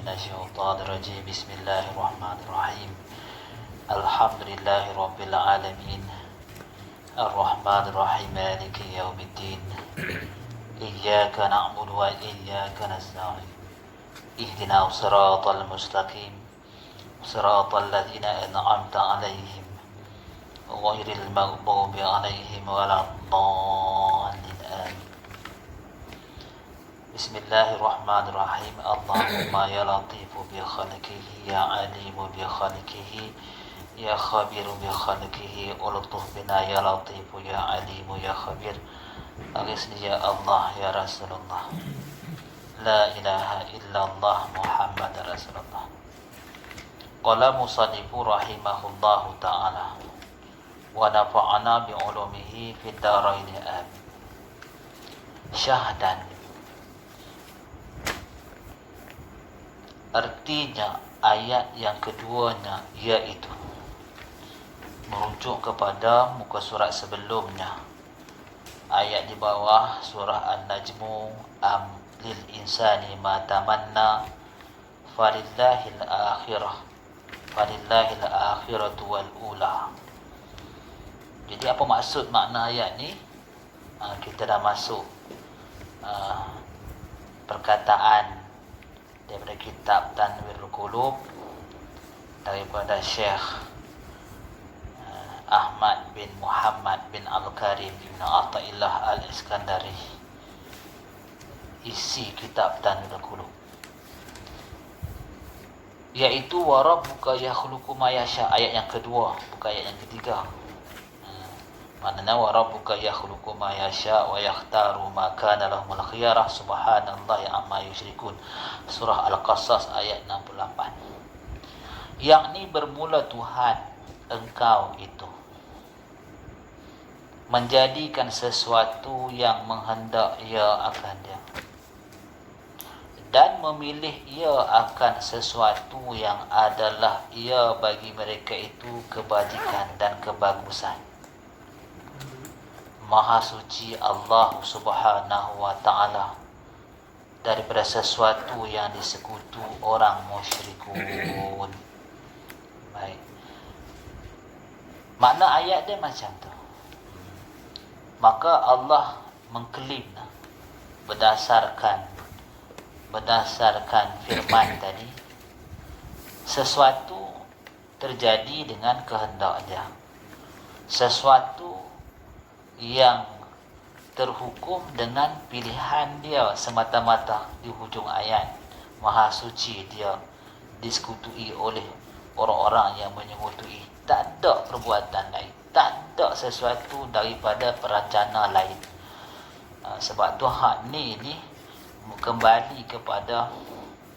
من الشيطان الرجيم بسم الله الرحمن الرحيم الحمد لله رب العالمين الرحمن الرحيم مالك يوم الدين إياك نعبد وإياك نستعين اهدنا الصراط المستقيم صراط الذين أنعمت عليهم غير المغضوب عليهم ولا الضالين آمين بسم الله الرحمن الرحيم اللهم يا لطيف بخلقه يا عليم بخلقه يا خبير بخلقه ألطف بنا يا لطيف يا عليم يا خبير أغثني يا الله يا رسول الله لا إله إلا الله محمد رسول الله قال مصنف رحمه الله تعالى ونفعنا بعلومه في الدارين آمين syahdan. Artinya ayat yang keduanya iaitu merujuk kepada muka surat sebelumnya. Ayat di bawah surah An-Najmu am lil insani ma tamanna falillahil akhiratu wal ula. Jadi apa maksud makna ayat ni? Kita dah masuk perkataan daripada kitab Tanwirul Qulub daripada Syekh Ahmad bin Muhammad bin Al-Karim Ibn Athaillah Al-Iskandari, isi kitab Tanwirul Qulub, iaitu wa rabbuka yakhluqu ma yasha. Ayat yang kedua, bukan ayat yang ketiga. Maknanya wa rabbuka yakhluqu ma yasha wa yakhtaru ma kana lahumul khiyarah subhanallahi amma yusyrikun. Surah Al-Qasas ayat 68. Yakni bermula Tuhan engkau itu menjadikan sesuatu yang menghendak ia akan dia, dan memilih ia akan sesuatu yang adalah ia bagi mereka itu kebajikan dan kebagusan. Maha suci Allah Subhanahu wa ta'ala daripada sesuatu yang disekutu orang musyrikun. Baik. Makna ayat dia macam tu. Maka Allah mengklaim berdasarkan firman tadi, sesuatu terjadi dengan kehendak dia. Sesuatu yang terhukum dengan pilihan dia semata-mata. Di hujung ayat, Maha suci dia disekutui oleh orang-orang yang menyebutui. Tak ada perbuatan lain, tak ada sesuatu daripada perencana lain. Sebab Tuhan ni kembali kepada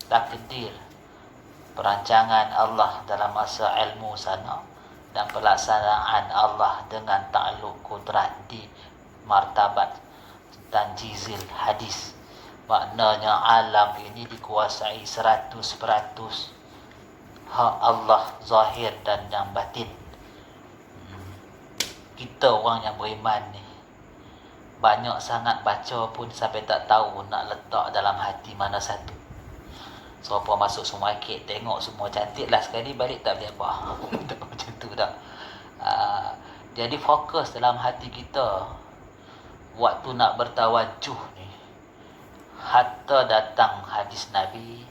takdir perancangan Allah dalam masa ilmu sana, dan pelaksanaan Allah dengan takluk kudrat di martabat dan jizil hadis. Maknanya alam ini dikuasai 100% hak Allah zahir dan yang batin. Kita orang yang beriman ni banyak sangat baca pun sampai tak tahu nak letak dalam hati mana satu. Siapa masuk supermarket tengok semua cantik lah sekali, balik tak boleh apa. Tak macam tu dah. Jadi fokus dalam hati kita waktu nak bertawajuh ni, hatta datang hadis Nabi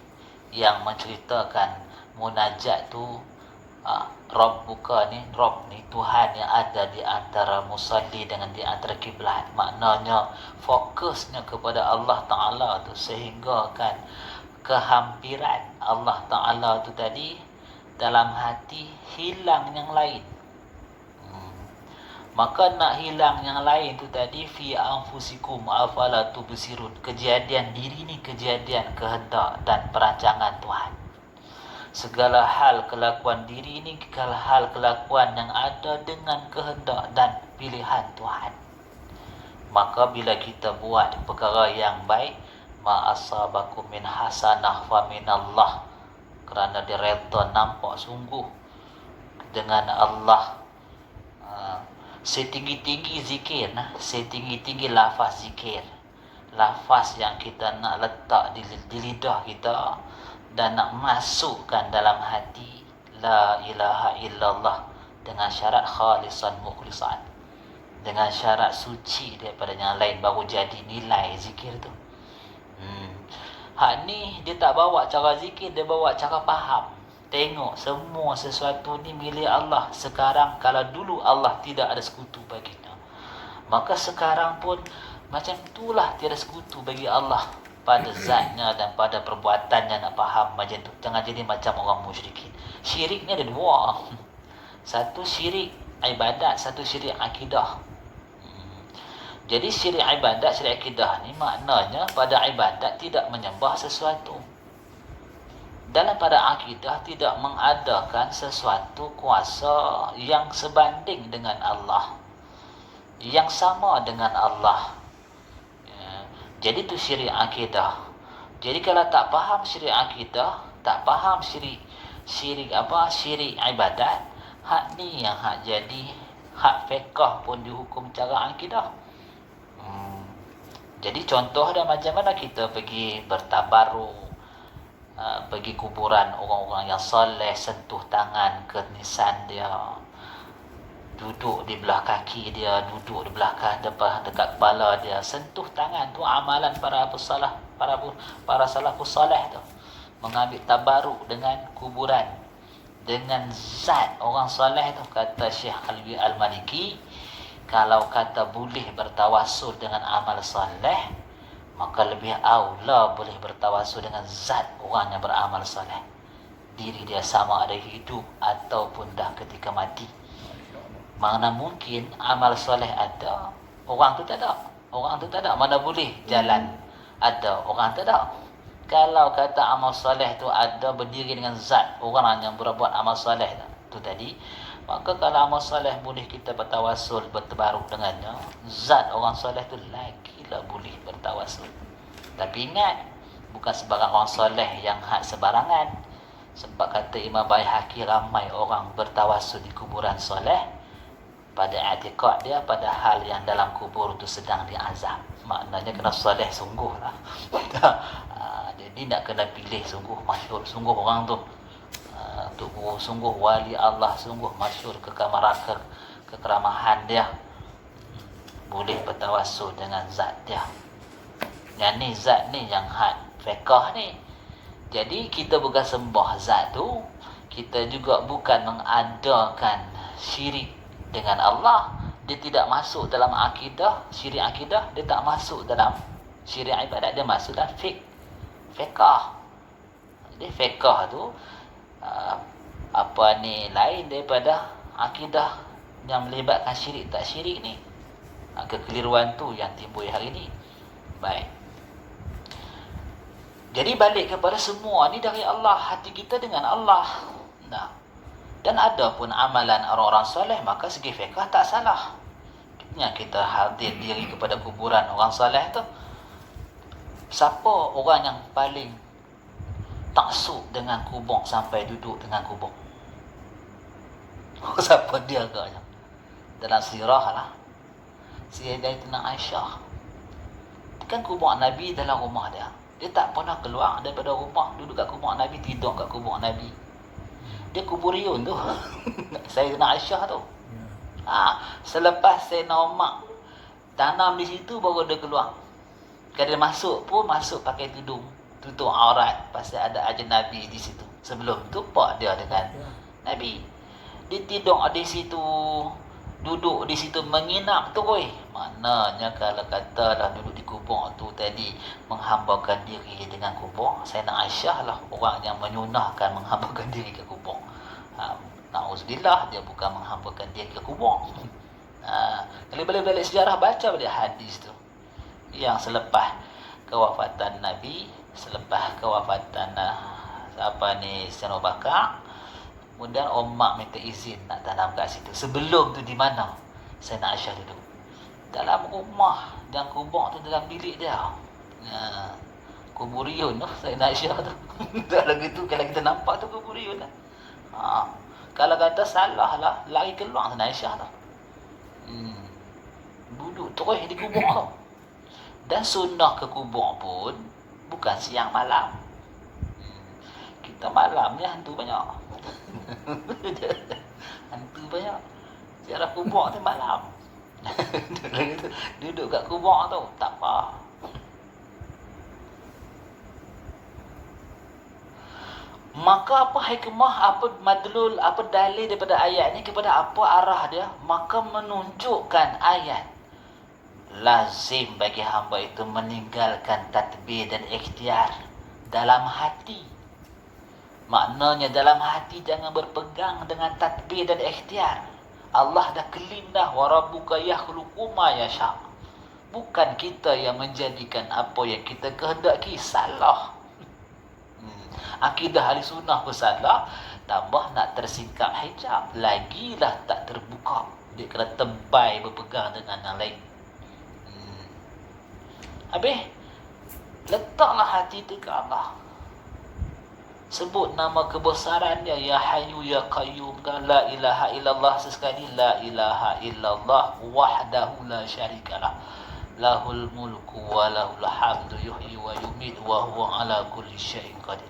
yang menceritakan munajat tu, Rabbuka ni, Rabb ni Tuhan yang ada di antara musalli dengan di antara kiblat. Maknanya fokusnya kepada Allah Ta'ala tu, sehingga kan kehampiran Allah Ta'ala tu tadi dalam hati hilang yang lain. Maka nak hilang yang lain tu tadi, fi anfusikum afala tubsirun. Kejadian diri ni kejadian kehendak dan perancangan Tuhan. Segala hal kelakuan diri ni hal kelakuan yang ada dengan kehendak dan pilihan Tuhan. Maka bila kita buat perkara yang baik, ma asabakum min hasanah fa minallah, kerana dia reda nampak sungguh dengan Allah. Setinggi-tinggi zikir, setinggi-tinggi lafaz zikir, lafaz yang kita nak letak di lidah kita, dan nak masukkan dalam hati la ilaha illallah dengan syarat khalisan mukhlisan, dengan syarat suci daripada yang lain, baru jadi nilai zikir tu. Hak ni dia tak bawa cara zikir, dia bawa cara faham. Tengok semua sesuatu ni milik Allah sekarang. Kalau dulu Allah tidak ada sekutu baginya, maka sekarang pun macam itulah, tiada sekutu bagi Allah pada zatnya dan pada perbuatannya. Nak faham macam tu, jangan jadi macam orang musyrikin. Syirik ni ada dua. Satu syirik ibadat, satu syirik akidah. Jadi syirik ibadat, syirik akidah ni maknanya pada ibadat tidak menyembah sesuatu, dalam pada akidah tidak mengadakan sesuatu kuasa yang sebanding dengan Allah, yang sama dengan Allah. Jadi tu syirik akidah. Jadi kalau tak faham syirik akidah, tak faham syirik ibadat, hak ni yang hak jadi hak fiqh pun dihukum cara akidah. Jadi contoh dah macam mana kita pergi bertabaruk, pergi kuburan orang-orang yang soleh, sentuh tangan ke nisan dia, duduk di belah kaki dia, duduk di belah depan dekat kepala dia, sentuh tangan tu amalan para salafus salih tu, mengambil tabaruk dengan kuburan, dengan zat orang soleh tu. Kata Syekh Alwi Al-Maliki, kalau kata boleh bertawassul dengan amal soleh, maka lebih aula boleh bertawassul dengan zat orang yang beramal soleh. Diri dia sama ada hidup ataupun dah ketika mati. Mana mungkin amal soleh ada, orang tu tak ada. Orang tu tak ada, mana boleh jalan ada, orang tak ada. Kalau kata amal soleh tu ada, berdiri dengan zat orang yang berbuat amal soleh tu tadi, maka kalau amal soleh boleh kita bertawassul, bertabaruk dengannya, zat orang soleh tu lagilah boleh bertawassul. Tapi ingat, bukan sebarang orang soleh yang hak sebarangan. Sebab kata Imam Baihaqi, ramai orang bertawassul di kuburan soleh pada i'tiqad dia pada hal yang dalam kubur tu sedang diazab. Maknanya kena soleh sungguh lah. Jadi nak kena pilih sungguh masyhur, sungguh orang tu sungguh wali Allah, sungguh masyhur kekeramahan dia, boleh bertawassul dengan zat dia. Yang ni zat ni yang had fiqh ni. Jadi kita bukan sembah zat tu, kita juga bukan mengadakan syirik dengan Allah. Dia tidak masuk dalam akidah, syirik akidah, dia tak masuk dalam syirik ibadat, dia masuk dalam fiqh. Jadi fiqh tu lain daripada akidah yang melibatkan syirik tak syirik ni. Kekeliruan tu yang timbul hari ni. Baik. Jadi balik kepada semua ni dari Allah, hati kita dengan Allah. Dan ada pun amalan orang-orang soleh, maka segi fiqh tak salah. Yang kita hadir diri kepada kuburan orang soleh tu, siapa orang yang paling taksub dengan kubur sampai duduk dengan kubur? Siapa dia agaknya? Dalam sirah lah, Sayyidatina Aisyah, kan kubur Nabi dalam rumah dia. Dia tak pernah keluar daripada rumah, duduk kat kubur Nabi, tidur kat kubur Nabi. Dia kuburiun tu. Sayyidatina Aisyah tu. Selepas Sayyidina Umar tanam di situ, baru dia keluar. Kalau dia masuk pun, masuk pakai tudung, tutup aurat, pasal ada ajnabi di situ. Sebelum tu pak dia dengan Nabi. Dia tidur di situ, duduk di situ, menginap tu. Maknanya kalau katalah duduk di kubur tu tadi menghambakan diri dengan kubur, Sayyidina Aisyah lah orang yang menyunahkan menghambakan diri ke kubur. Na'udzubillah, dia bukan menghambakan diri ke kubur. Kalau balik sejarah, baca balik hadis tu yang selepas kewafatan Nabi, selepas kewafatan Sayyidina Abu Bakar, kemudian Umar minta izin nak tanam kat situ. Sebelum tu di mana Sayyidina Aisyah duduk? Dalam rumah, dan kubur tu dalam bilik dia. Kuburiun tu Sayyidina Aisyah tu. Tak lagi tu, kalau kita nampak tu kuburiun lah. Kalau kata salah lah, lari keluar Sayyidina Aisyah tu. Duduk terus di kubur tu. Dan sunnah ke kubur pun bukan siang malam. Tak malam ni hantu banyak. Hantu banyak. Ziarah kubur tu malam. Duduk kat kubur tu, tak apa. Maka apa hikmah, apa madlul, apa dalil daripada ayat ni, kepada apa arah dia? Maka menunjukkan ayat lazim bagi hamba itu meninggalkan tadbir dan ikhtiar dalam hati. Maknanya dalam hati jangan berpegang dengan tadbir dan ikhtiar. Allah dah claim dah, wa rabbuka yakhluqu ma yasha. Bukan kita yang menjadikan apa yang kita kehendaki. Salah. Akidah ahli sunnah pun salah. Tambah nak tersingkap hijab, lagilah tak terbuka. Dia kena tebal berpegang dengan yang lain. Habis letaklah hati itu ke Allah. Sebut nama kebesarannya, ya Hayyu ya Qayyum, la ilaha illallah sesekali, la ilaha illallah wahdahu la syarikalah, lahul mulku wa lahul hamdu yuhyi wa yumiit wa huwa ala kulli syai'in qadir.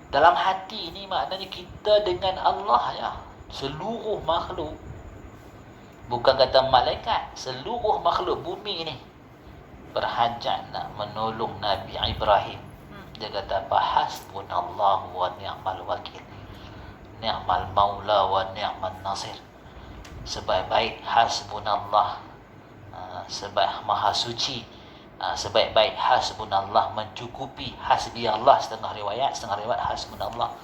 Dalam hati ni maknanya kita dengan Allah ya, seluruh makhluk. Bukan kata malaikat, seluruh makhluk bumi ni berhajat nak menolong Nabi Ibrahim. Dia kata hasbunallahu wa ni'mal wakil, ni'mal maula wa ni'mal nasir. Sebaik-baik hasbunallah, sebaik maha suci, sebaik-baik hasbunallah mencukupi. Hasbi Allah setengah riwayat hasbunallah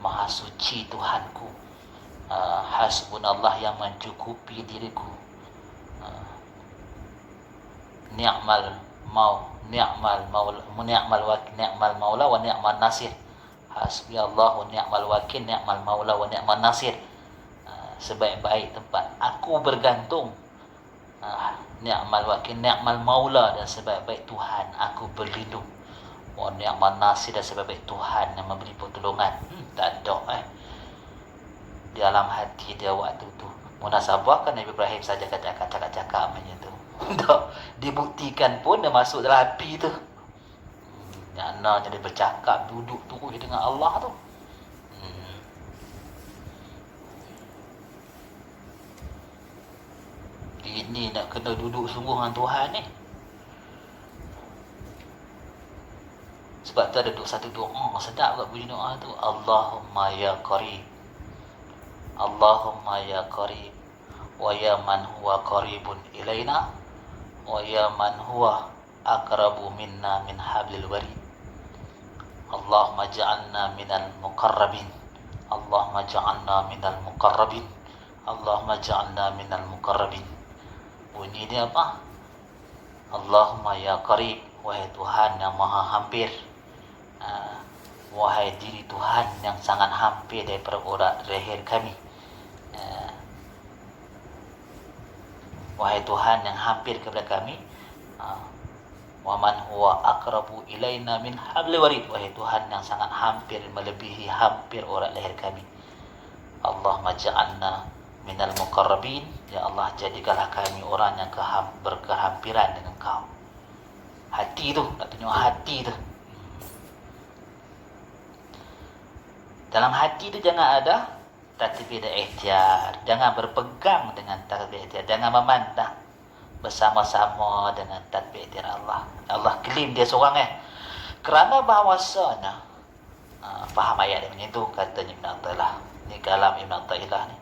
maha suci Tuhanku, hasbunallah yang mencukupi diriku. Ni'mal maula wa ni'mal nasir. Hasbi Allah wa ni'mal wakil, ni'mal maula wa ni'mal nasir. Sebaik-baik tempat aku bergantung, ni'mal wakil, ni'mal maula, dan sebaik-baik Tuhan aku berlindung, wa ni'mal nasir, dan sebaik-baik Tuhan yang memberi pertolongan. Tak ada di dalam hati dia waktu tu. Munasabah kan Nabi Ibrahim saja cakap macam tu. Tak dibuktikan pun dia masuk dalam api tu. Nak jadi bercakap, duduk terus dengan Allah tu. Ini nak kena duduk sungguh dengan Tuhan ni. Sebab tu ada satu doa sedap kat bunyi doa tu, Allahumma ya qarib, Allahumma ya qarib, wa ya man huwa qaribun ilaina, wa ya man huwa aqrabu minna min hablil warid. Allahumma ja'alna minal muqarrabin, Allahumma ja'alna minal muqarrabin, Allahumma ja'alna minal muqarrabin. Bunyi dia apa? Allahumma ya qarib, wahai Tuhan yang maha hampir, wahai diri Tuhan yang sangat hampir daripada urat leher kami, wahai Tuhan yang hampir kepada kami, wa man huwa aqrabu ilaina min hablil warid, wahai Tuhan yang sangat hampir melebihi hampir urat leher kami. Allahumma ja'alna minal muqarrabin, ya Allah jadikanlah kami orang yang berkehampiran dengan Kau. Hati tu, nak tunjuk hati tu. Dalam hati tu jangan ada tadbir dan ikhtiar, jangan berpegang dengan tadbir ikhtiar, jangan memandang bersama-sama dengan tadbir ikhtiar Allah. Allah claim dia seorang kerana bahawasanya faham ayat ini tu katanya Ibn Athaillah ni, kalam Ibn Athaillah ni,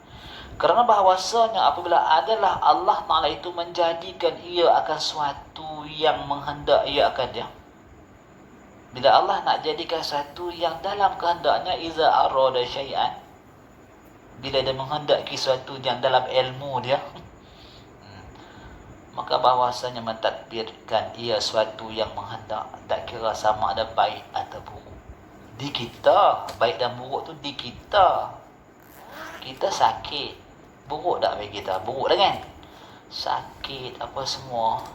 kerana bahawasanya apabila adalah Allah Ta'ala itu menjadikan ia akan suatu yang menghendak ia akan dia. Bila Allah nak jadikan sesuatu yang dalam kehendaknya, iza arada syai'an, bila dia menghendaki sesuatu yang dalam ilmu dia, maka bahawasanya mentadbirkan ia sesuatu yang menghendak, tak kira sama ada baik atau buruk. Di kita, baik dan buruk tu di kita. Kita sakit, buruk tak bagi kita? Buruk dah kan? Sakit apa semua.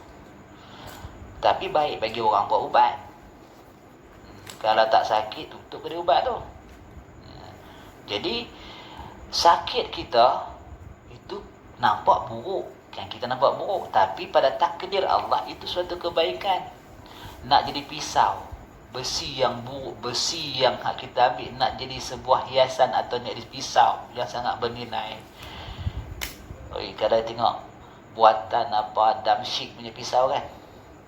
Tapi baik bagi orang buat ubat. Kalau tak sakit, tutup kedai ubat tu. Jadi sakit kita itu nampak buruk, kan kita nampak buruk, tapi pada takdir Allah itu suatu kebaikan. Nak jadi pisau, besi yang buruk, besi yang kita ambil nak jadi sebuah hiasan atau nak jadi pisau yang sangat bernilai. Oi, kalau tengok buatan apa Damsyik punya pisau kan,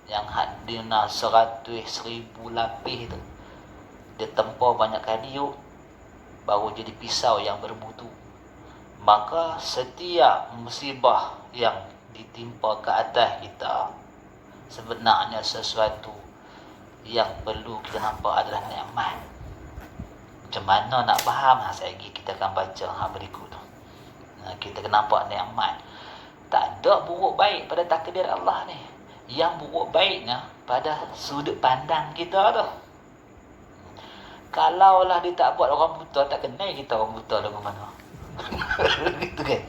yang hadina 100,000 lapis tu, dia tempur banyak kali yuk baru jadi pisau yang bermutu. Maka setiap musibah yang ditimpa ke atas kita sebenarnya sesuatu yang perlu kita nampak adalah nikmat. Macam mana nak faham? Sekejap kita akan baca berikut tu. Kita kena nampak nikmat. Tak ada buruk baik pada takdir Allah ni. Yang buruk baiknya pada sudut pandang kita tu. Kalaulah dia tak buat orang buta, tak kenal kita orang buta lagu mana. Gitu kan.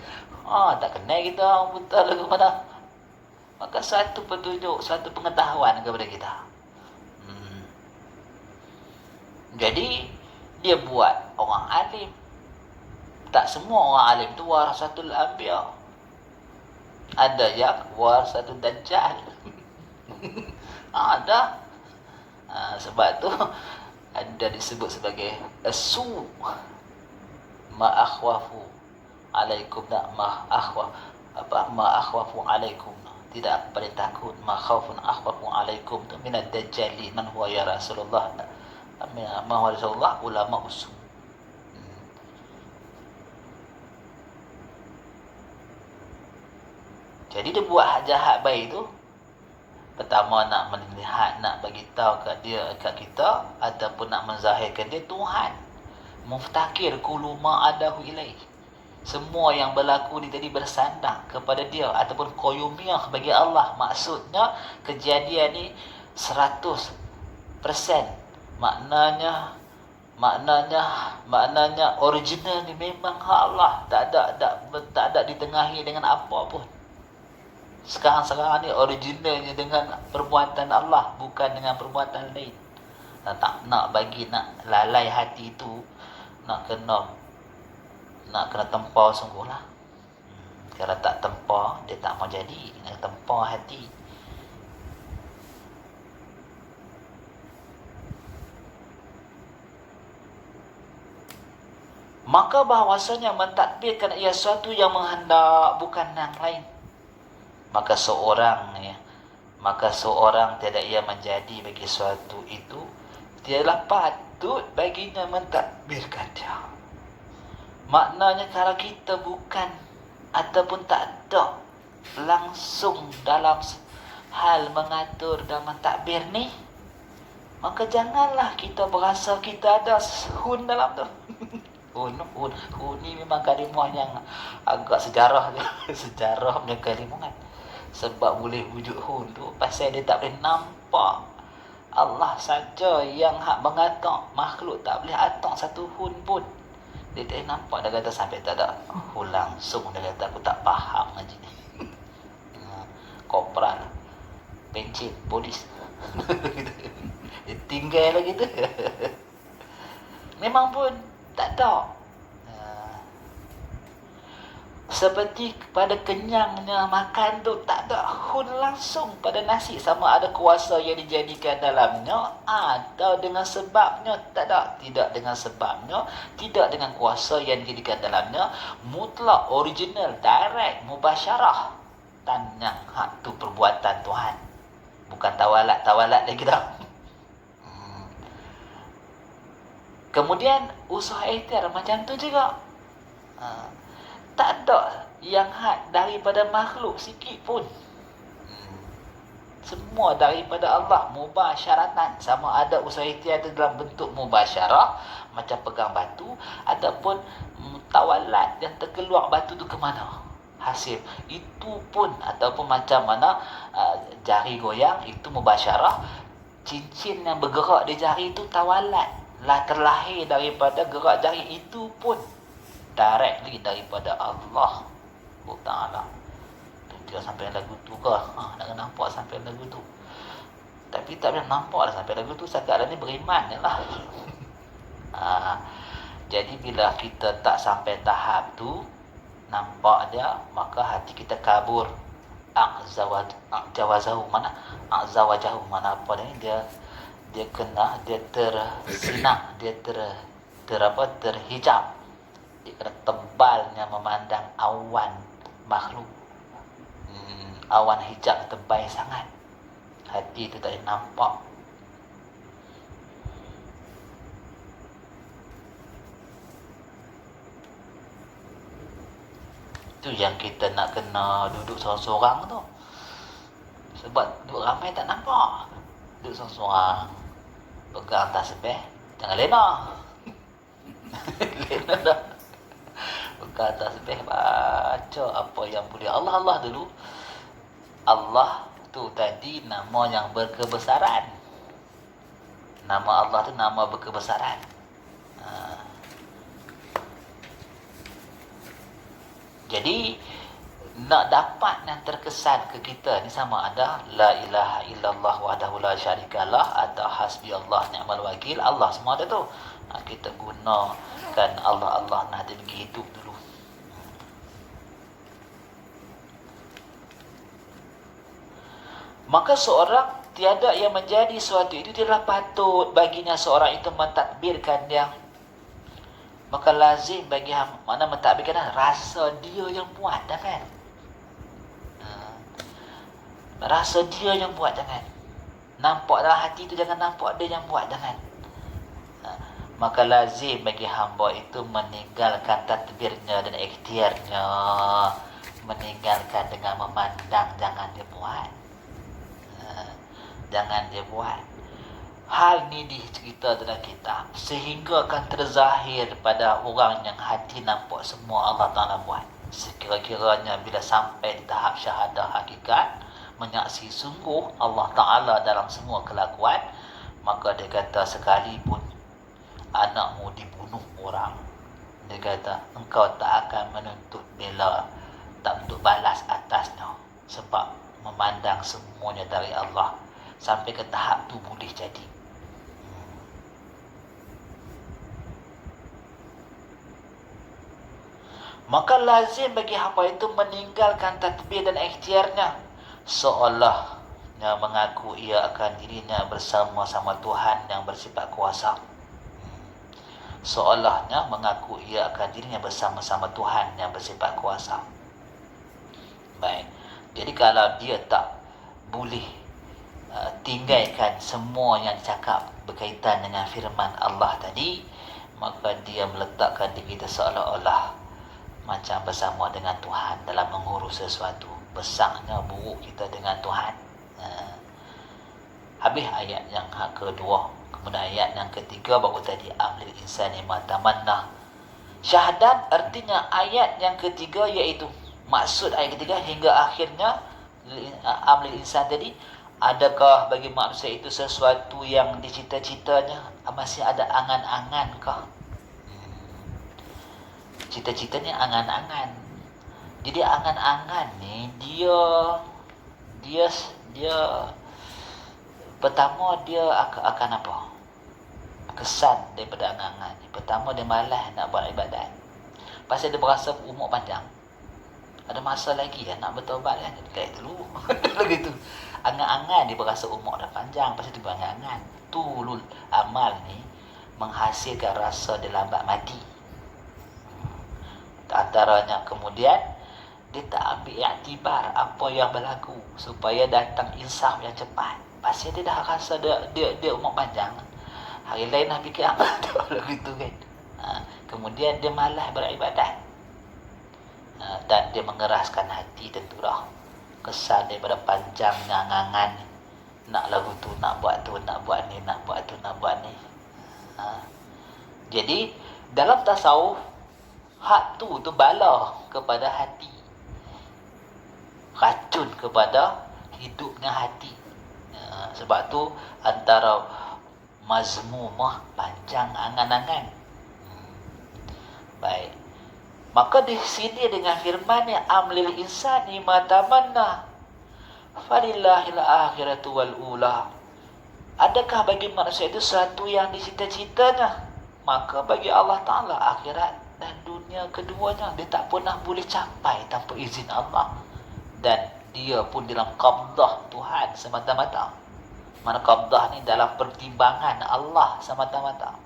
Tak kenal kita orang buta lagu mana. Maka satu petunjuk, satu pengetahuan kepada kita. Jadi dia buat orang alim. Tak semua orang alim tu warasatul anbiya. Ada yang warasatul dajjal. Ada. Sebab tu ada disebut sebagai asu ma akhwafu alaikum, tak ma akhwafu alaikum, tidak paling takut, ma khaufun akhwafu alaikum tu minad dajjali man huwa ya Rasulullah, ma huwa Rasulullah ulama usul. Jadi dia buat hak jahat baik tu, pertama nak melihat, nak bagi tahu kat dia, kat kita, ataupun nak menzahirkan dia Tuhan muftakir kullu ma adahu ilaih. Semua yang berlaku ni tadi bersandar kepada dia ataupun qayyumiyah bagi Allah. Maksudnya kejadian ni 100%. Maknanya original ni memang hak Allah. Tak ada ditengahi dengan apa pun. Sekarang ni originalnya dengan perbuatan Allah, bukan dengan perbuatan lain. Tak nak bagi, nak lalai hati tu, nak kena tempah sungguhlah. Kalau tak tempah, dia tak mau jadi. Nak tempah hati. Maka bahawasanya mentadbirkan ia suatu yang menghendak, bukan yang lain. Maka seorang tiada ia menjadi bagi suatu itu, tiadalah patut baginya mentadbirkan dia. Maknanya kalau kita bukan ataupun tak ada langsung dalam hal mengatur dan mentadbir ni, maka janganlah kita berasa kita ada hun dalam tu. Hun ni memang kalimah yang agak sejarah punya kalimah. Sebab boleh wujud hun tu pasal dia tak boleh nampak. Allah saja yang hak mengatak, makhluk tak boleh atak satu hun pun. Dia tak boleh nampak. Dia kata sampai tak ada hun langsung, dia kata aku tak faham ngaji ni. Kopral, pencin, polis. Dia tinggal lagi tu. Memang pun tak ada. Seperti pada kenyangnya makan tu, tak ada hun langsung pada nasi, sama ada kuasa yang dijadikan dalamnya atau dengan sebabnya. Tak ada. Tidak dengan sebabnya, tidak dengan kuasa yang dijadikan dalamnya. Mutlak, original, direct, mubasyarah. Tanyang hak tu perbuatan Tuhan, bukan tawalat lagi dah. Kemudian usaha ikhtiar macam tu juga. Tak ada yang had daripada makhluk sikit pun. Semua daripada Allah mubasyaratan. Sama ada usaha ikhtiar itu dalam bentuk mubasyarah, macam pegang batu, ataupun tawalat yang terkeluar batu tu ke mana hasil itu pun, ataupun macam mana jari goyang, itu mubasyarah. Cincin yang bergerak di jari itu tawalat, terlahir daripada gerak jari, itu pun directly daripada Allah Ta'ala. Dia sampai lagu tu ke? Nak nampak sampai lagu tu. Tapi tak boleh nampak dah sampai lagu tu. Sekarang ni beriman je lah. Jadi bila kita tak sampai tahap tu, nampak dia, maka hati kita kabur. A'zawajahu mana apa dia dia kena, dia tersinak, dia terhijab. Dia kena tebalnya memandang awan makhluk. Awan hijab tebal sangat. Hati itu tak boleh nampak. Itu yang kita nak kena duduk seorang-seorang tu. Sebab duduk ramai tak nampak. Duduk seorang-seorang, pegang tasbih, jangan lena. Lena dah. Pegang tasbih, baca apa yang boleh. Allah dulu. Allah tu tadi nama yang berkebesaran. Nama Allah tu nama berkebesaran. Jadi nak dapat yang terkesan ke kita ni sama ada la ilaha illallah wahdahu la syarikalah atau hasbi Allah ni'mal wakil. Allah semua ada tu. Kita gunakan Allah nak bagi hidup dulu. Maka seorang tiada yang menjadi suatu itu tidaklah patut baginya seorang itu mentadbirkan dia. Maka lazim bagi mana mentadbirkan rasa dia yang buat, jangan. Rasa dia yang buat, jangan. Nampak dalam hati itu, jangan nampak dia yang buat, jangan. Maka lazim bagi hamba itu meninggalkan tadbirnya dan ikhtiarnya. Meninggalkan dengan memandang, jangan dia buat. Jangan dia buat. Hal ni dicerita dalam kitab sehingga akan terzahir pada orang yang hati nampak semua Allah Ta'ala buat. Sekira-kiranya bila sampai di tahap syahadah hakikat, menyaksi sungguh Allah Ta'ala dalam semua kelakuan, maka dia kata sekalipun anakmu dibunuh orang, dia kata engkau tak akan menuntut bela, tak untuk balas atasnya, sebab memandang semuanya dari Allah. Sampai ke tahap tu boleh jadi. Maka lazim bagi hamba itu meninggalkan tadbir dan ikhtiarnya, seolahnya mengaku ia akan dirinya bersama-sama Tuhan yang bersifat kuasa. Seolahnya mengaku ia akan dirinya bersama-sama Tuhan yang bersifat kuasa. Baik. Jadi kalau dia tak boleh tinggalkan semua yang dicakap berkaitan dengan firman Allah tadi, maka dia meletakkan diri kita seolah-olah macam bersama dengan Tuhan dalam mengurus sesuatu. Besarnya buruk kita dengan Tuhan. Habis ayat yang kedua. Kemudian ayat yang ketiga baru tadi, amlil insani ma tamanna. Syahadat artinya ayat yang ketiga, iaitu maksud ayat ketiga hingga akhirnya amlil insan tadi, adakah bagi manusia itu sesuatu yang dicita-citanya? Masih ada angan-angan kah? Cita-citanya angan-angan. Jadi angan-angan ni dia pertama dia akan apa? Kesan daripada angan-angan ni. Pertama dia malas nak buat ibadat. Pasal dia berasa umur panjang. Ada masa lagi nak bertaubat kan? Dia dulu. Begitu. Angan-angan dia berasa umur dah panjang, pasal tu berangan-angan. Tulul amal ni menghasilkan rasa dia lambat mati. Antaranya kemudian dia tak ambil iktibar apa yang berlaku supaya datang insaf yang cepat. Pasal dia dah rasa dia umur panjang. Hari lain nak fikir amal tu begitu kan. Kemudian dia malas beribadat. Dan dia mengeraskan hati tentulah. Kesan daripada panjangnya angan-angan, nak lagu tu, nak buat tu, nak buat ni, nak buat tu, nak buat ni. Jadi dalam tasawuf, hak tu bala kepada hati, racun kepada hidupnya hati. Sebab tu antara mazmumah panjang angan-angan. Baik. Maka di sini dengan firman yang amlil insani ma tamanna falillahil akhiratu wal ula. Adakah bagi manusia itu sesuatu yang dicita-citanya? Maka bagi Allah Ta'ala akhirat dan dunia keduanya dia tak pernah boleh capai tanpa izin Allah. Dan dia pun dalam qabdah Tuhan semata-mata. Mana qabdah ni dalam pertimbangan Allah semata-mata.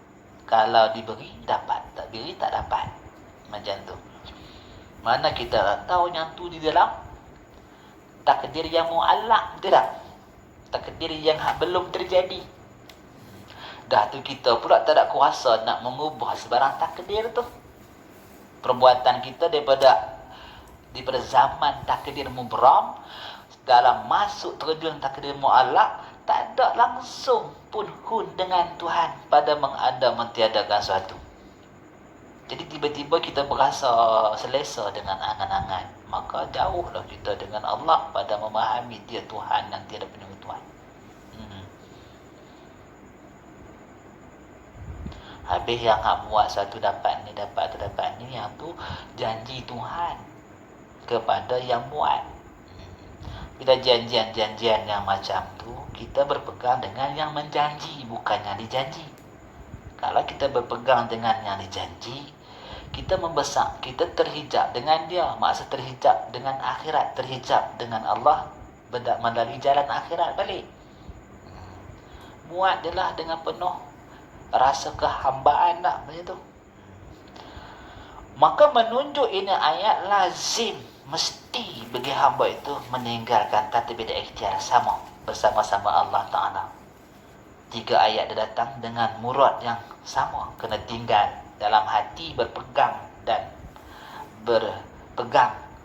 Kalau diberi, dapat. Tak beri, tak dapat. Macam tu. Mana kita tahu yang tu di dalam takdir yang mu'allak, betul tak? Takdir yang belum terjadi. Dah tu kita pula tak ada kuasa nak mengubah sebarang takdir tu. Perbuatan kita daripada zaman takdir mubram, dalam masuk terjun takdir mu'allak, tak ada langsung pun hun dengan Tuhan pada mengada mentiadakan sesuatu. Jadi tiba-tiba kita berasa selesa dengan angan-angan. Maka jauhlah kita dengan Allah pada memahami dia Tuhan yang tiada penentuan. Habis yang hak buat satu dapat ni, dapat tu dapat ni, yang tu janji Tuhan kepada yang buat. Bila janjian-janjian yang macam tu, kita berpegang dengan yang menjanji, bukan yang dijanji. Kalau kita berpegang dengan yang dijanji, kita membesak, kita terhijab dengan dia. Maksud terhijab dengan akhirat, terhijab dengan Allah, melalui jalan akhirat balik. Buat je lah dengan penuh rasa kehambaan tak, macam tu. Maka menunjuk ini ayat lazim, mesti bagi hamba itu meninggalkan tadbir ikhtiar sama bersama-sama Allah Ta'ala. 3 ayat dia datang dengan murad yang sama. Kena tinggal dalam hati, berpegang dan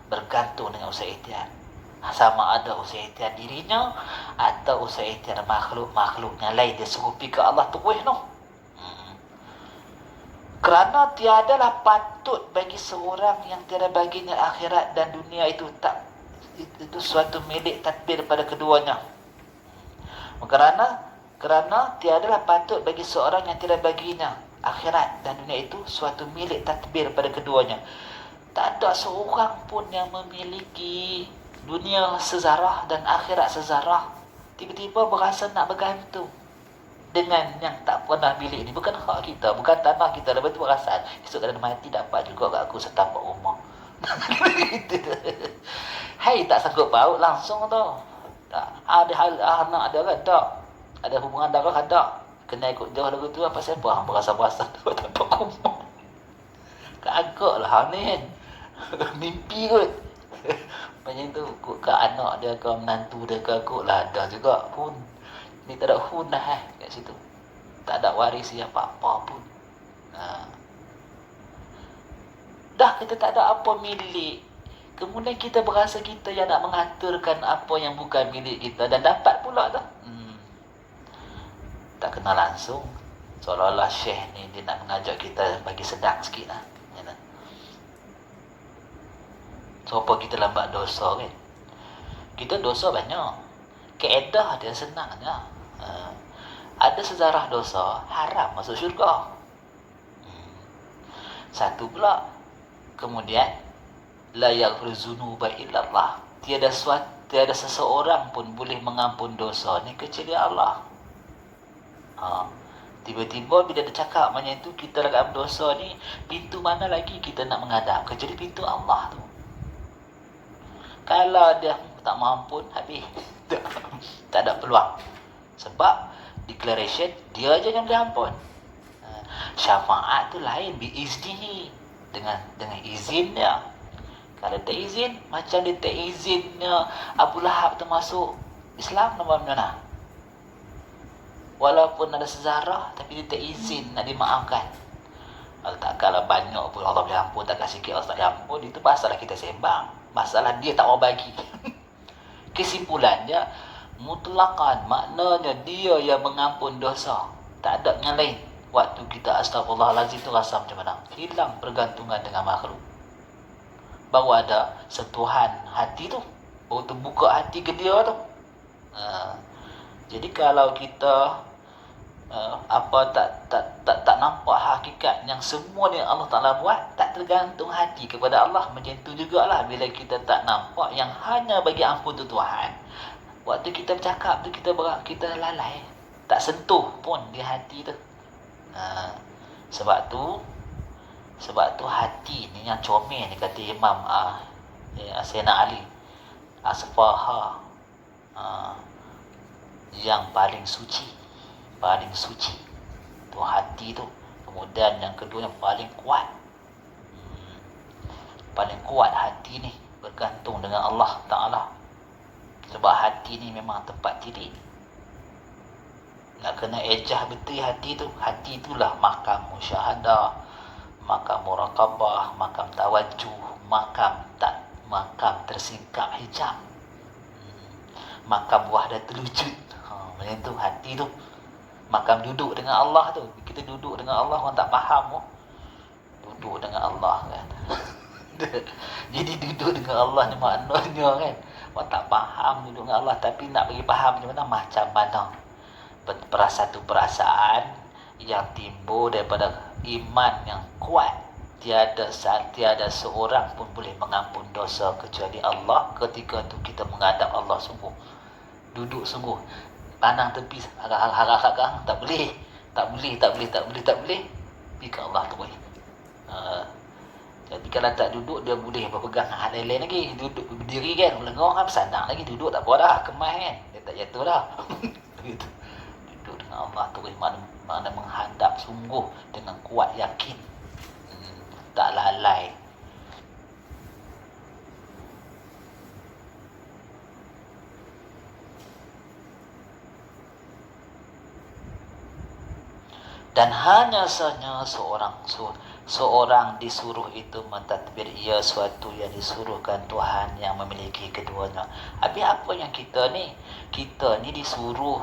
bergantung dengan usaha ikhtiar. Sama ada usaha ikhtiar dirinya atau usaha ikhtiar makhluk-makhluknya lain. Dia serupi ke Allah terus no. Kerana tiadalah patut bagi seorang yang tiada baginya akhirat dan dunia itu suatu milik tadbir pada keduanya. Kerana tiadalah patut bagi seorang yang tiada baginya akhirat dan dunia itu suatu milik tadbir pada keduanya. Tak ada seorang pun yang memiliki dunia sezarah dan akhirat sezarah tiba-tiba berasa nak bergantung dengan yang tak pernah milik ni. Bukan hak kita, bukan tanah kita. Lepas tu berasa esok kalau mati dapat juga kat aku setapak rumah. Hai, tak sanggup paut langsung tu. Tak ada hal anak ada kan tak? Ada hubungan darah kan tak? Kena ikut jauh lagu tu apa siapa hang berasa-berasa tak tapak rumah. Kagaklah hang ni kan. Mimpi kot. Macam tu kot kat anak dia ke menantu dia ke kot lah ada juga pun. Ni tak ada hun dah kat situ. Tak ada waris apa-apa pun. Dah kita tak ada apa milik. Kemudian kita berasa kita yang nak mengaturkan apa yang bukan milik kita. Dan dapat pula tu. Tak kenal langsung. Seolah-olah Syekh ni dia nak mengajak kita bagi sedang sikit lah. So apa kita lambat dosa kan? Kita dosa banyak. Kaedah dia senangnya. Ada sejarah dosa haram masuk syurga. Satu pula, kemudian la yaghfiru dzunuba illallah. Tiada seseorang pun boleh mengampun dosa ni kecuali Allah. Tiba-tiba bila dia cakap macam itu, kita dalam dosa ni, pintu mana lagi kita nak menghadap kecuali pintu Allah tu. Kalau dia tak mampun, habis. Tak ada peluang. Sebab declaration dia aja yang boleh ampun. Syafaat tu lain biiznihi, dengan izin dia. Kalau tak izin, macam dia tak izinnya Abu Lahab tu masuk Islam, nama mana? Walaupun ada sejarah tapi dia tak izin nak dimaafkan. Kalau tak kalah banyak pun Allah boleh ampun, tak kasih sikit Allah tak boleh ampun, itu masalah kita sembang. Masalah dia tak mau bagi. Kesimpulannya mutlaqan, maknanya dia yang mengampun dosa, tak ada yang lain. Waktu kita astagfirullahalazim tu rasa macam mana? Hilang pergantungan dengan makhluk. Baru ada sentuhan hati tu, baru terbuka hati ke dia tu. Jadi kalau kita tak nampak hakikat yang semua ni Allah Ta'ala buat, tak tergantung hati kepada Allah. Macam tu jugalah bila kita tak nampak yang hanya bagi ampun tu Tuhan. Waktu kita bercakap tu kita lalai, tak sentuh pun di hati tu. Sebab tu hati ni yang comel ni, kata Imam Sayyidina Ali Asfaha, yang paling suci. Paling suci tu hati tu. Kemudian yang kedua yang paling kuat. Paling kuat hati ni bergantung dengan Allah Ta'ala. Sebab hati ni memang tempat tilik. Nak kena ejah betul hati tu. Hati itulah makam musyahadah, makam muraqabah, makam tawajuh, makam tersingkap hijab, makam wahdatul wujud. Macam tu hati tu. Makam duduk dengan Allah tu. Kita duduk dengan Allah, orang tak faham. Duduk dengan Allah kan. Jadi duduk dengan Allah ni maknanya kan, orang tak faham duduk dengan Allah. Tapi nak bagi faham macam mana satu perasaan yang timbul daripada iman yang kuat. Tiada seorang pun boleh mengampun dosa kecuali Allah. Ketika tu kita menghadap Allah sungguh, duduk sungguh, pandang tepi, harap-harap tak boleh pergi ke Allah tu boleh. Jadi kalau tak duduk, dia boleh berpegang hal lain lagi. Duduk berdiri kan, melengong kan, bersanang lagi. Duduk tak apa dah, kemas kan, dia tak jatuh dah. Duduk dengan Allah tu makna menghadap sungguh dengan kuat yakin, tak lalai. Dan hanya saja seorang disuruh itu mentadbir ia suatu yang disuruhkan Tuhan yang memiliki keduanya. Habis apa yang kita ni disuruh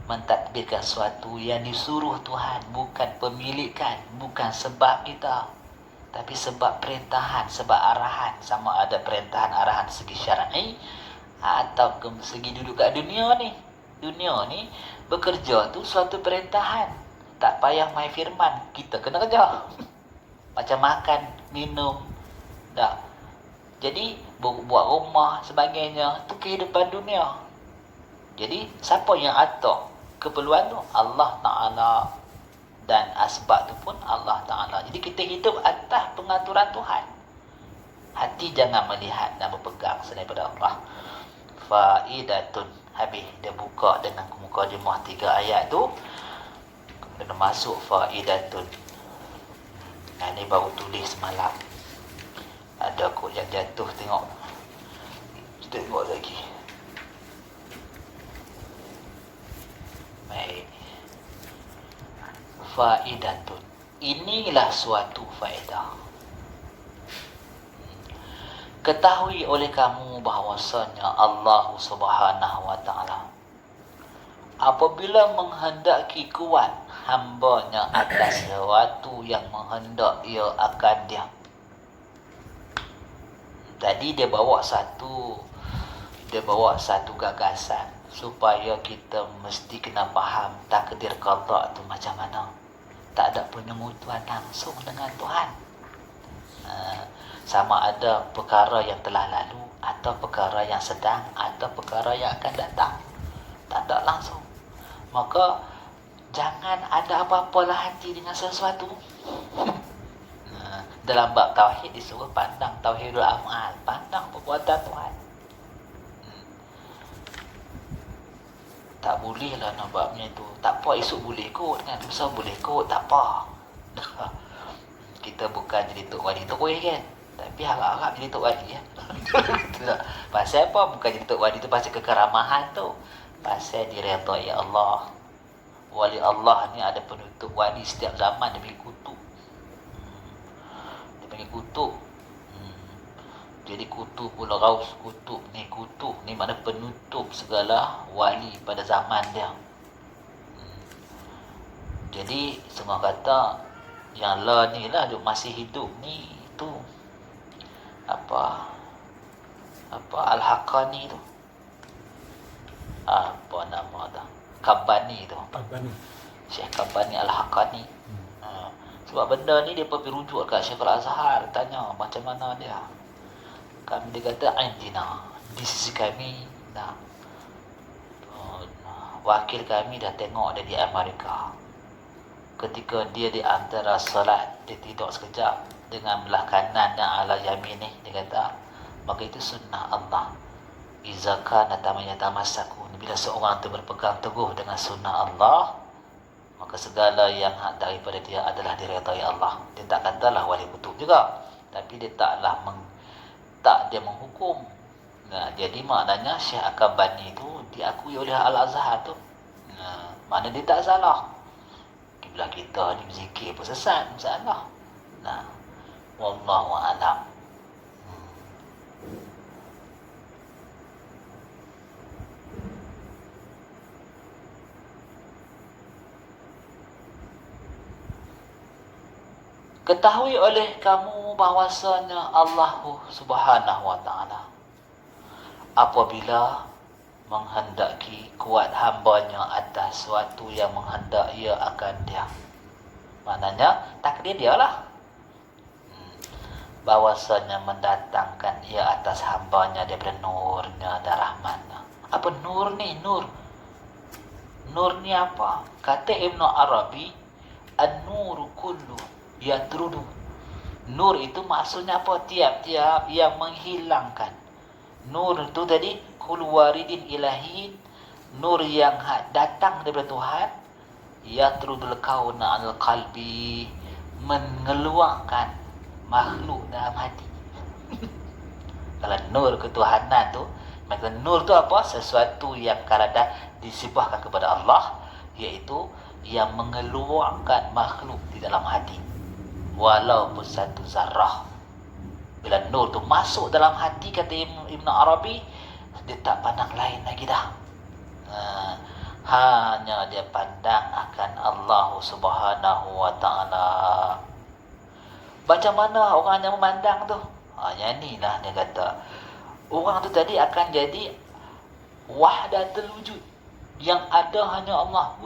mentadbirkan suatu yang disuruh Tuhan, bukan pemilikan, bukan sebab kita, tapi sebab perintahan, sebab arahan. Sama ada perintahan arahan segi syar'i atau segi duduk kat dunia ni bekerja tu suatu perintahan. Tak payah main firman, kita kena kerja. Macam makan, minum, dah. Jadi buat rumah sebagainya tu kehidupan dunia. Jadi siapa yang atur keperluan tu? Allah Ta'ala. Dan asbab tu pun Allah Ta'ala. Jadi kita hidup atas pengaturan Tuhan. Hati jangan melihat dan berpegang selain daripada Allah. Faidatun. Habis dia buka dengan mukadimah 3 ayat tu. Kemudian masuk faidatun. Nah, ni baru tulis semalam. Ada kot yang jatuh, tengok. Kita tengok lagi. Baik. Faidatun. Inilah suatu faedah. Ketahui oleh kamu bahawasanya Allah Subhanahu wa ta'ala apabila menghendaki kuat hambanya atas sesuatu yang menghendak ia akan diam. Tadi dia bawa satu gagasan supaya kita mesti kena faham takdir qada tu macam mana. Tak ada penyemutuan langsung dengan Tuhan. Sama ada perkara yang telah lalu atau perkara yang sedang atau perkara yang akan datang. Tak ada langsung. Maka jangan ada apa-apalah hati dengan sesuatu. Dalam bab tauhid disuruh pandang tauhidul amal, pandang perbuatan Tuhan. Tak boleh lah nak babnya itu. Tak apa, esok boleh kot kan, lusa boleh kot, tak apa. Kita bukan jadi tok wali terus kan, tapi harap-harap jadi tok wali ya. Pasal apa? Bukan jadi tok wali tu pasal kekeramahan tu, pasal diredai Allah. Wali Allah ni ada penutup wali setiap zaman, dia panggil kutub. Dia panggil kutub. Jadi kutub pula Ghaus, kutub ni makna penutup segala wali pada zaman dia. Jadi semua kata yang lah ni lah masih hidup ni tu apa Al-Haqqani tu, apa nama tu, Kabbani tu, Syekh Kabbani Al-Haqqani. Sebab benda ni dia pergi rujuk kat Syekh Al-Azhar, tanya macam mana dia. Kami dia kata indina, di sisi kami dah, wakil kami dah tengok dia di Amerika. Ketika dia di antara solat, dia tidur sekejap dengan belah kanan dan ala yamin ni, dia kata maka itu sunnah Allah. Iza kana tamayatamassaku, Bila seorang itu berpegang teguh dengan sunnah Allah, maka segala yang daripada dia adalah diredai Allah. Dia tak katalah wali kutub juga, tapi dia dia menghukum. Nah, jadi maknanya Syekh Akabani itu diakui oleh Al-Azhar tu. Nah, mana dia tak salah. Bila kita ni berzikir pun sesat, salah. Nah, wallahu a'lam. Ketahui oleh kamu bahawasanya Allah Subhanahu wa ta'ala apabila menghendaki kuat hambanya atas suatu yang menghendak ia akan dia. Maknanya takdir dia lah. Bahawasanya mendatangkan ia atas hambanya daripada nurnya dan rahmatnya. Apa nur ni? Nur ni apa? Kata Ibn Arabi, an-nuru kullu yatrudu. Nur itu maksudnya apa? Tiap-tiap yang menghilangkan. Nur itu tadi kul waridin ilahin, nur yang datang daripada Tuhan, yatrudul kauna al qalbi, mengeluarkan makhluk dalam hati. Kalau nur ketuhanan tu, maka nur tu apa? Sesuatu yang kalau dah disibahkan kepada Allah, iaitu yang mengeluarkan makhluk di dalam hati, walaupun satu zarah. Bila nur tu masuk dalam hati, kata Ibn Arabi, dia tak pandang lain lagi dah. Hanya dia pandang akan Allah Subhanahu wa ta'ala. Macam mana orang yang memandang tu? Yang ni lah dia kata, orang tu tadi akan jadi wahdatul wujud, yang ada hanya Allah.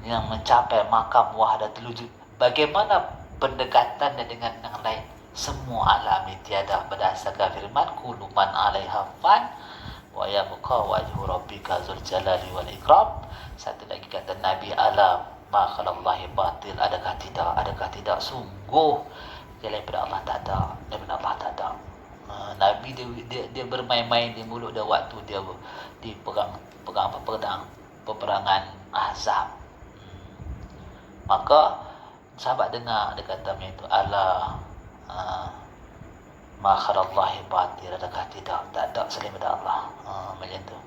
Yang mencapai makam wahdatul wujud. Bagaimana pendekatannya dengan yang lain? Semua alam tiada, berdasarkan firman kullu man 'alaiha fan wa yabqa wajhu rabbika dzul jalali wal ikram. Satu lagi kata Nabi, alam ma khalallahi batil. Adakah tidak sungguh daripada Allah tak ada, daripada Allah tak ada. Nabi dia bermain-main di mulut dia waktu dia di peperangan Ahzab. Maka sahabat dengar dia kata macam itu, ala ma khalallahi batil. Adakah tidak, tak ada selain daripada Allah. Macam tu.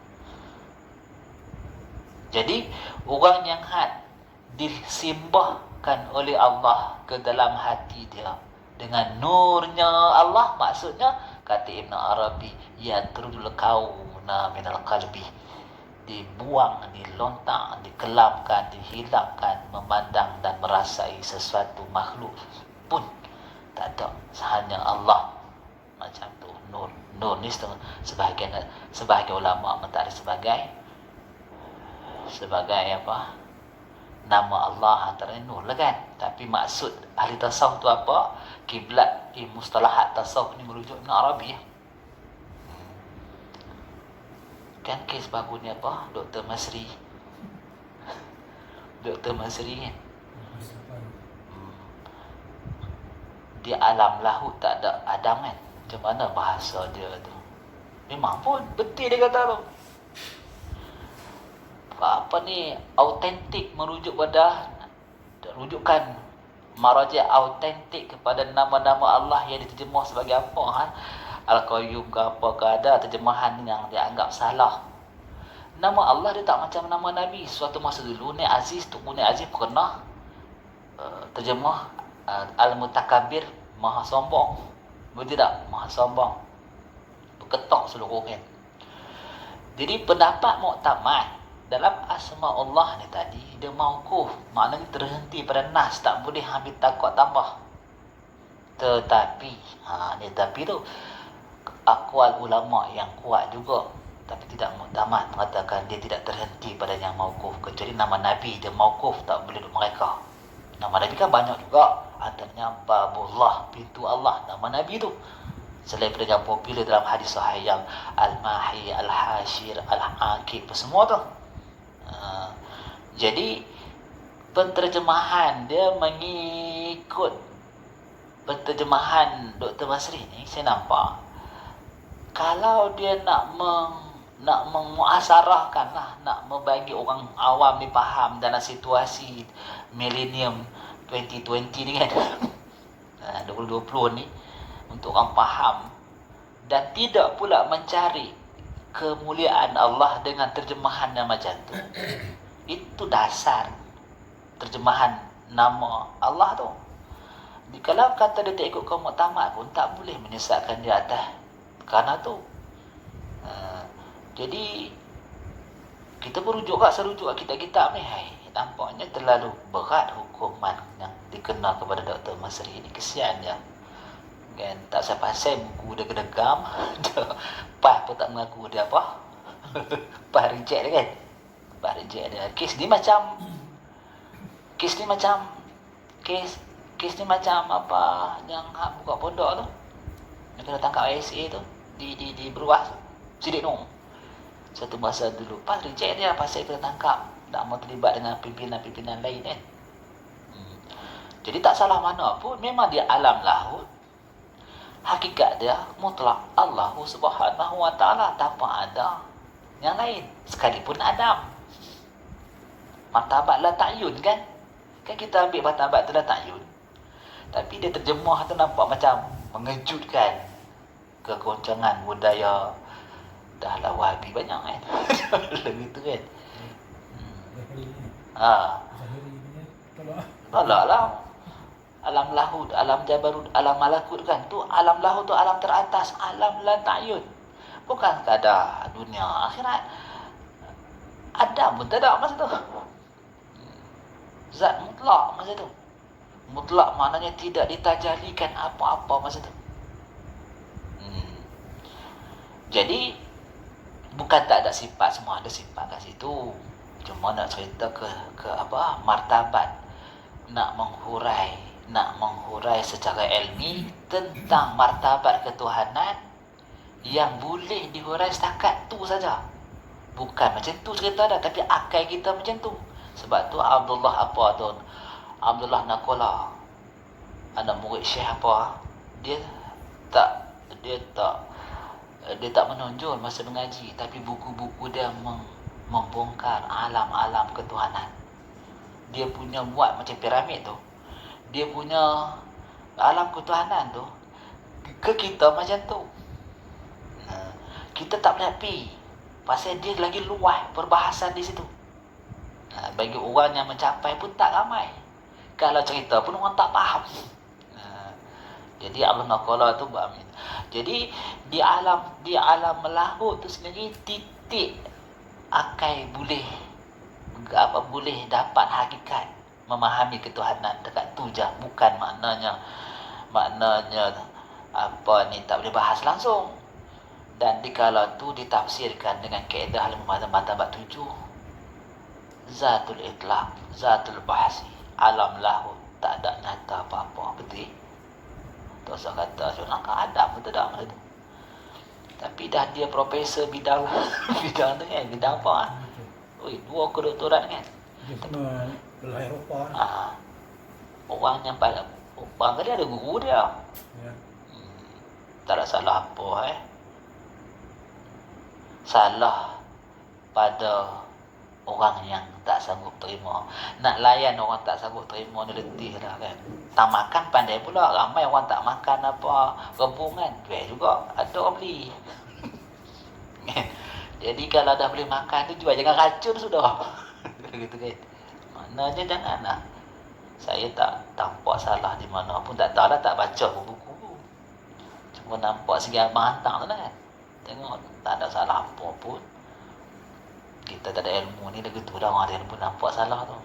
Jadi orang yang disimbahkan oleh Allah ke dalam hati dia dengan nurnya Allah, maksudnya kata Ibn Arabi, yatrudul kauna minal qalbi, dibuang, dilontar, dikelamkan, dihilangkan, memandang dan merasai sesuatu makhluk pun tak ada, hanya Allah. Macam tu. Nur ni sebahagian ulama mentakrif sebagai apa? Nama Allah antara nur lah kan. Tapi maksud ahli tasawuf tu apa? Kiblat di mustalahat tasawuf ni merujuk Ibn Arabi. Kan kes baru ni apa? Dr. Masri kan. Di alam lahut tak ada Adam kan. Macam mana bahasa dia tu? Memang pun betul dia kata tu. Apa ni? Autentik merujuk pada rujukan maraja autentik kepada nama-nama Allah yang diterjemah sebagai apa? Al-Qayyum ke apa ke, ada terjemahan yang dianggap salah. Nama Allah dia tak macam nama Nabi. Suatu masa dulu Ni Aziz pernah terjemah Al-Mutakabbir, maha sombong. Betul tak? Maha sombong, berketok seluruh orang. Jadi pendapat muktamad dalam asma Allah ni tadi, dia mauquf, maknanya terhenti pada nas, tak boleh ambil takut tambah. Tetapi tu akwal ulama yang kuat juga, tapi tidak muktamad, mengatakan dia tidak terhenti pada yang mauquf. Kecuali nama Nabi dia mauquf, tak boleh duduk mereka. Nama Nabi kan banyak juga, antaranya Babullah, pintu Allah, nama Nabi tu. Selain daripada yang popular dalam hadis sahih yang Al-Mahi, Al-Hashir, Al-Aqib, semua tu. Jadi penterjemahan dia mengikut penterjemahan Dr. Masri ni. Saya nampak kalau dia nak nak memuasarahkan lah, nak membagi orang awam ni faham dalam situasi millennium 2020 ni kan. 2020 ni, untuk orang faham dan tidak pula mencari kemuliaan Allah dengan terjemahan yang macam tu. Itu dasar terjemahan nama Allah tu. Kalau kata dia tak ikut kaum muktamad pun tak boleh menyesatkan dia atas kerana tu. Jadi kita berujuk kat serujuk kitab-kitab ni, nampaknya terlalu berat hukuman yang dikena kepada Dr. Masri ni. Kesian dia kan, tak pasal buku dia gedegam. PAS pun tak mengaku dia apa. PAS reject dia kan. PAS reject dia. Kes ni macam apa yang buka pondok tu, yang kena tangkap ISA tu di Beruas tu, Sidik Nong. Satu masa dulu PAS reject dia pasal kena tangkap tak mau terlibat dengan pimpinan-pimpinan lain kan. Jadi tak salah mana pun, memang dia alam lahut. Hakikat dia mutlak Allah Subhanahu wa taala, tanpa ada yang lain sekalipun Adam. Martabat la ta'yun kan. Kan kita ambil martabat tu la ta'yun. Tapi dia terjemah tu nampak macam mengejutkan. Kegoncangan budaya dah lah Wahabi banyak kan. Lebih tu kan. Tolak lah. Alam lahud, alam jabarut, alam malakut kan. Tu alam lahud tu alam teratas, alam la ta'yun. Bukan sekadar dunia akhirat. Adam pun tak ada masa tu. Zat mutlak masa tu. Mutlak maknanya tidak ditajalikan apa-apa masa tu. Jadi bukan tak ada sifat, semua ada sifat kat situ. Cuma nak cerita ke apa martabat, nak menghurai secara ilmi tentang martabat ketuhanan yang boleh dihurai setakat tu saja. Bukan macam tu cerita dah, tapi akal kita macam tu. Sebab tu Abdullah Nakola, anak murid Syekh apa, dia tak menonjol masa mengaji, tapi buku-buku dia membongkar alam-alam ketuhanan. Dia punya buat macam piramid tu. Dia punya alam ketuhanan tu ke kita macam tu. Kita tak boleh pi, pasal dia lagi luas perbahasan di situ. Bagi orang yang mencapai pun tak ramai. Kalau cerita pun orang tak faham. Jadi Allah Naqala tu beramin. Jadi di alam melahut tu sendiri titik akal boleh dapat hakikat memahami ketuhanan dekat tu je. Bukan maknanya apa ni tak boleh bahas langsung. Dan dikala tu ditafsirkan dengan kaedah al-martabat 7, zatul itlaq, zatul bahsi, alam lahut, tak ada nyata apa-apa. Betul? Tak usah kata sebenarnya ada pun tak ada masa tu. Tapi dah dia profesor bidang bidang tu kan, bidang apa? Oi, 2 kedoktoran kan. Dia kena belah Eropah. Orang yang bangga dia ada guru dia. Ya. Tak ada salah apa salah pada orang yang tak sanggup terima. Nak layan orang tak sanggup terima ni letih dah kan. Tak makan pandai pula. Ramai orang tak makan apa rebung kan, jual juga, ada orang beli. Jadi kalau dah boleh makan tu jual, jangan racun sudah. Gitu kan. Maknanya janganlah. Saya tak tampak salah di mana pun, tak tahu lah, tak baca buku-buku. Cuma nampak segi abang hantar tu kan. Tengok tak ada salah apa pun. Kita tak ada ilmu ni lagi tu dah orang ada ilmu nampak salah tu.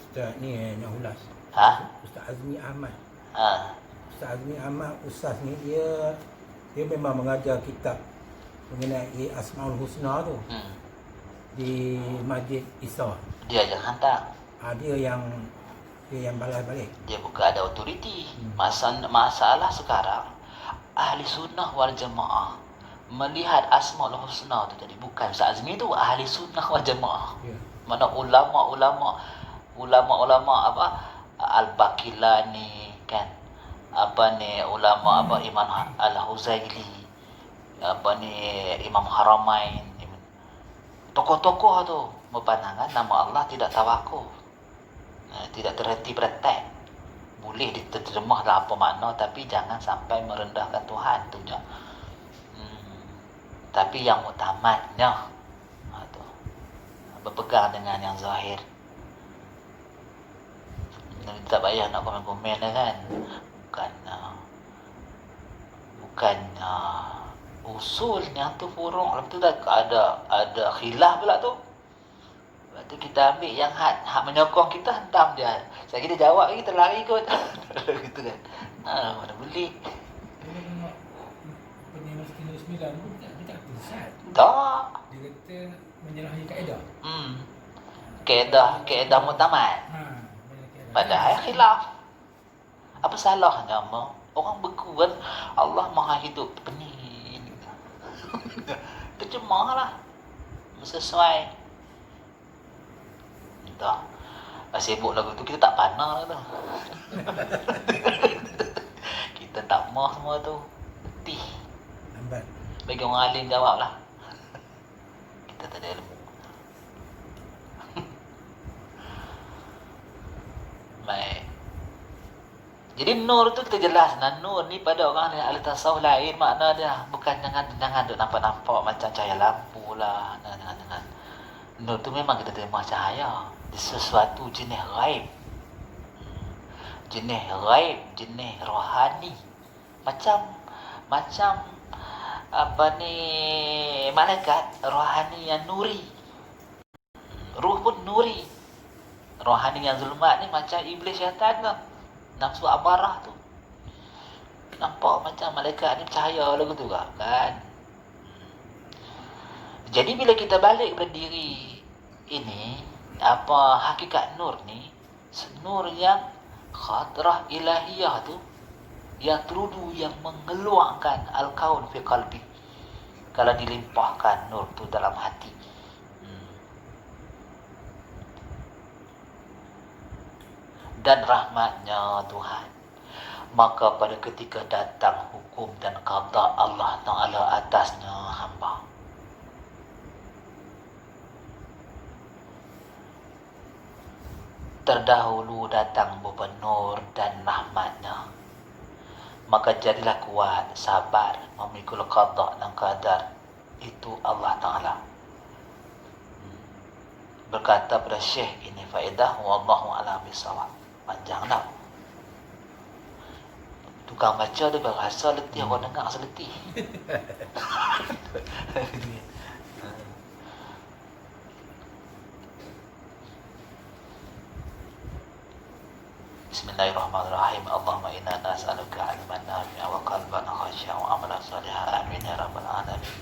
Ustaz ni yang ulas. Ustaz Azmi Ahmad. Ustaz Azmi Ahmad, ustaz ni dia memang mengajar kitab mengenai Asmaul Husna tu. Di Masjid Isa. Dia jangan hantar. Dia yang balas balik. Dia bukan ada autoriti. Masalah sekarang ahli sunnah wal jamaah melihat Asmaul Husna tu jadi bukan Ustaz Azmi tu ahli sunnah wal jamaah. Mana ulama-ulama apa Al-Baqilani kan, apa ni ulama apa Imam Al-Huzaili, apa ni, Imam Haramain, tokoh-tokoh tu berpandangan nama Allah tidak tawakuf, tidak terhenti praktek. Boleh diterjemah lah apa makna, tapi jangan sampai merendahkan Tuhan tu je. Tapi yang muktamadnya tu berpegang dengan yang zahir. Tak payah nak komen-komen dah kan. Bukan usulnya tu furuk. Lepas tu dah ada khilaf pula tu. Lepas tu kita ambil yang hak menyokong kita, hentam dia. Saya kira jawab lagi, kita lari kot. Gitu kan. Mana boleh. Penyelesaian Masjid 9 pun dia tak tersat. Tak. Dia kata menyalahi kaedah. Kaedah muktamad. Padahal khilaf. Apa salahnya orang beku kan, Allah Maha Hidup, pening. Terjemahlah sesuai. Tak. Sibuk lagu tu kita tak panah lah tu. Kita tak mah semua tu. Letih. Lambat. Bagi orang alim jawab lah. Kita tak ada ilmu. Baik. Jadi nur tu kita jelas. Nur ni pada orang yang ahli tasawuf lain makna dia. Bukan jangan duk nampak-nampak macam cahaya lampu lah. Jangan. Nur tu memang kita terima cahaya. Sesuatu jenis ghaib. Jenis ghaib, jenis rohani. Macam apa ni, malaikat rohani yang nuri. Ruh pun nuri. Rohani yang zulmat ni macam iblis syaitan tu. Nafsu amarah tu. Nampak macam malaikat ni cahaya lagu tu kan. Jadi bila kita balik kepada diri ini, apa hakikat nur ni, nur yang khadrah ilahiyah tu, yang terudu, yang mengeluarkan al-kaun fi qalbi. Kalau dilimpahkan nur tu dalam hati, dan rahmatnya Tuhan, maka pada ketika datang hukum dan qada Allah Ta'ala atasnya hamba, terdahulu datang beban nur dan rahmatnya, maka jadilah kuat, sabar, memikul qada dan qadar itu Allah Ta'ala. Berkata pada Syekh, ini faedah, wallahu a'lam bissawab. Panjang tak? Tukang baca dia berasa letih, orang dengar rasa letih. Bismillahirrahmanirrahim. Allahumma inna nas'aluka ilman nafi'a wa qalban khashi'a wa amalan salihan. Amin ya rabbal alamin.